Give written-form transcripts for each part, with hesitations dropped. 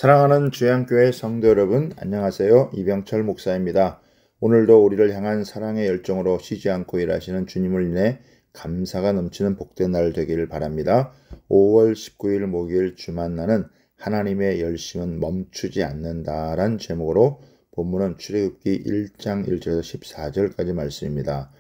사랑하는 주양교회 성도 여러분, 안녕하세요. 이병철 목사입니다. 오늘도 우리를 향한 사랑의 열정으로 쉬지 않고 일하시는 주님을 인해 감사가 넘치는 복된 날 되기를 바랍니다. 5월 19일 목요일 주만나는 하나님의 열심은 멈추지 않는다란 제목으로 본문은 출애굽기 1장 1절에서 14절까지 말씀입니다.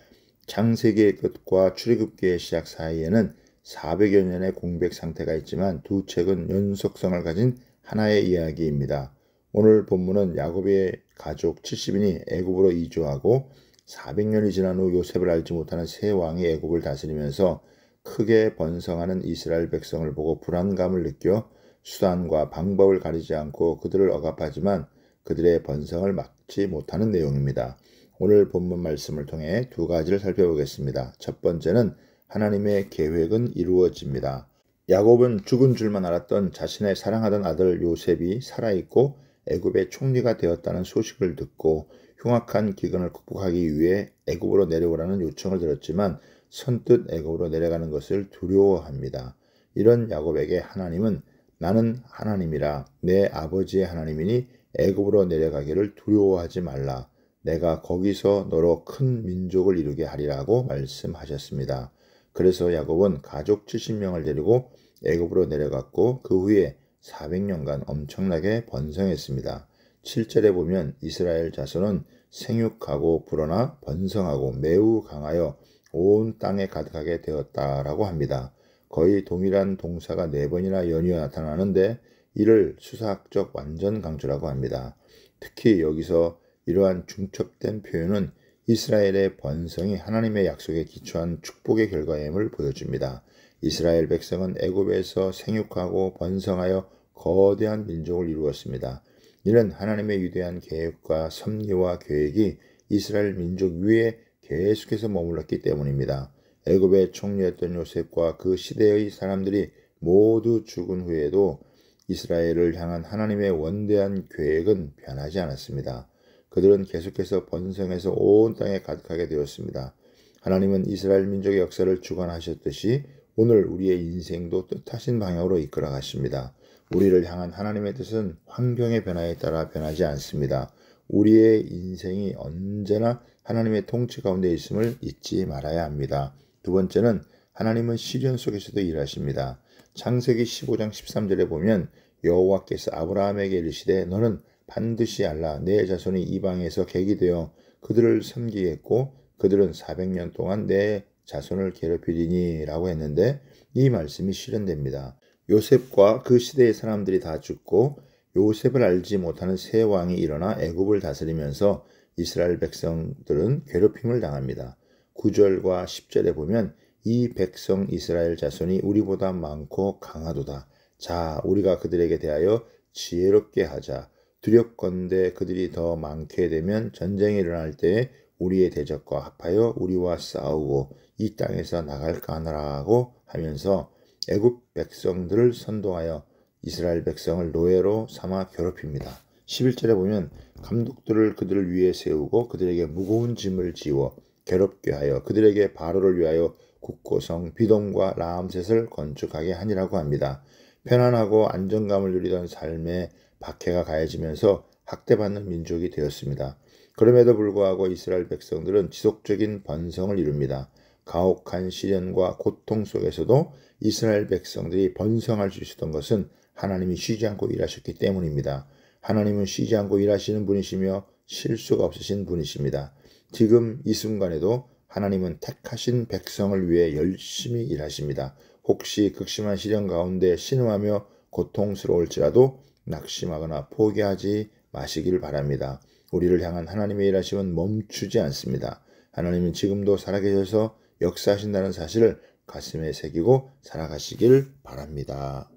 창세기의 끝과 출애굽기의 시작 사이에는 400여 년의 공백 상태가 있지만 두 책은 연속성을 가진 하나의 이야기입니다. 오늘 본문은 야곱의 가족 70인이 애굽으로 이주하고 400년이 지난 후 요셉을 알지 못하는 세 왕이 애굽을 다스리면서 크게 번성하는 이스라엘 백성을 보고 불안감을 느껴 수단과 방법을 가리지 않고 그들을 억압하지만 그들의 번성을 막지 못하는 내용입니다. 오늘 본문 말씀을 통해 두 가지를 살펴보겠습니다. 첫 번째는 하나님의 계획은 이루어집니다. 야곱은 죽은 줄만 알았던 자신의 사랑하던 아들 요셉이 살아있고 애굽의 총리가 되었다는 소식을 듣고 흉악한 기근을 극복하기 위해 애굽으로 내려오라는 요청을 들었지만 선뜻 애굽으로 내려가는 것을 두려워합니다. 이런 야곱에게 하나님은 나는 하나님이라 내 아버지의 하나님이니 애굽으로 내려가기를 두려워하지 말라. 내가 거기서 너로 큰 민족을 이루게 하리라고 말씀하셨습니다. 그래서 야곱은 가족 70명을 데리고 애굽으로 내려갔고 그 후에 400년간 엄청나게 번성했습니다. 7절에 보면 이스라엘 자손은 생육하고 불어나 번성하고 매우 강하여 온 땅에 가득하게 되었다라고 합니다. 거의 동일한 동사가 4번이나 연이어 나타나는데 이를 수사학적 완전 강조라고 합니다. 특히 여기서 이러한 중첩된 표현은 이스라엘의 번성이 하나님의 약속에 기초한 축복의 결과임을 보여줍니다. 이스라엘 백성은 애굽에서 생육하고 번성하여 거대한 민족을 이루었습니다. 이는 하나님의 위대한 계획과 섭리와 계획이 이스라엘 민족 위에 계속해서 머물렀기 때문입니다. 애굽의 총리였던 요셉과 그 시대의 사람들이 모두 죽은 후에도 이스라엘을 향한 하나님의 원대한 계획은 변하지 않았습니다. 그들은 계속해서 번성해서 온 땅에 가득하게 되었습니다. 하나님은 이스라엘 민족의 역사를 주관하셨듯이 오늘 우리의 인생도 뜻하신 방향으로 이끌어 가십니다. 우리를 향한 하나님의 뜻은 환경의 변화에 따라 변하지 않습니다. 우리의 인생이 언제나 하나님의 통치 가운데 있음을 잊지 말아야 합니다. 두 번째는 하나님은 시련 속에서도 일하십니다. 창세기 15장 13절에 보면 여호와께서 아브라함에게 이르시되 너는 반드시 알라 내 자손이 이방에서 객이 되어 그들을 섬기겠고 그들은 400년 동안 내 자손을 괴롭히리니 라고 했는데 이 말씀이 실현됩니다. 요셉과 그 시대의 사람들이 다 죽고 요셉을 알지 못하는 세 왕이 일어나 애굽을 다스리면서 이스라엘 백성들은 괴롭힘을 당합니다. 9절과 10절에 보면 이 백성 이스라엘 자손이 우리보다 많고 강하도다. 자 우리가 그들에게 대하여 지혜롭게 하자. 두렵건대 그들이 더 많게 되면 전쟁이 일어날 때에 우리의 대적과 합하여 우리와 싸우고 이 땅에서 나갈까 하노라고 하면서 애굽 백성들을 선동하여 이스라엘 백성을 노예로 삼아 괴롭힙니다. 11절에 보면 감독들을 그들을 위해 세우고 그들에게 무거운 짐을 지워 괴롭게 하여 그들에게 바로를 위하여 국고성 비돔과 라암셋을 건축하게 하니라고 합니다. 편안하고 안정감을 누리던 삶에 박해가 가해지면서 학대받는 민족이 되었습니다. 그럼에도 불구하고 이스라엘 백성들은 지속적인 번성을 이룹니다. 가혹한 시련과 고통 속에서도 이스라엘 백성들이 번성할 수 있었던 것은 하나님이 쉬지 않고 일하셨기 때문입니다. 하나님은 쉬지 않고 일하시는 분이시며 실수가 없으신 분이십니다. 지금 이 순간에도 하나님은 택하신 백성을 위해 열심히 일하십니다. 혹시 극심한 시련 가운데 신음하며 고통스러울지라도 낙심하거나 포기하지 마시길 바랍니다. 우리를 향한 하나님의 일하심은 멈추지 않습니다. 하나님은 지금도 살아계셔서 역사하신다는 사실을 가슴에 새기고 살아가시길 바랍니다.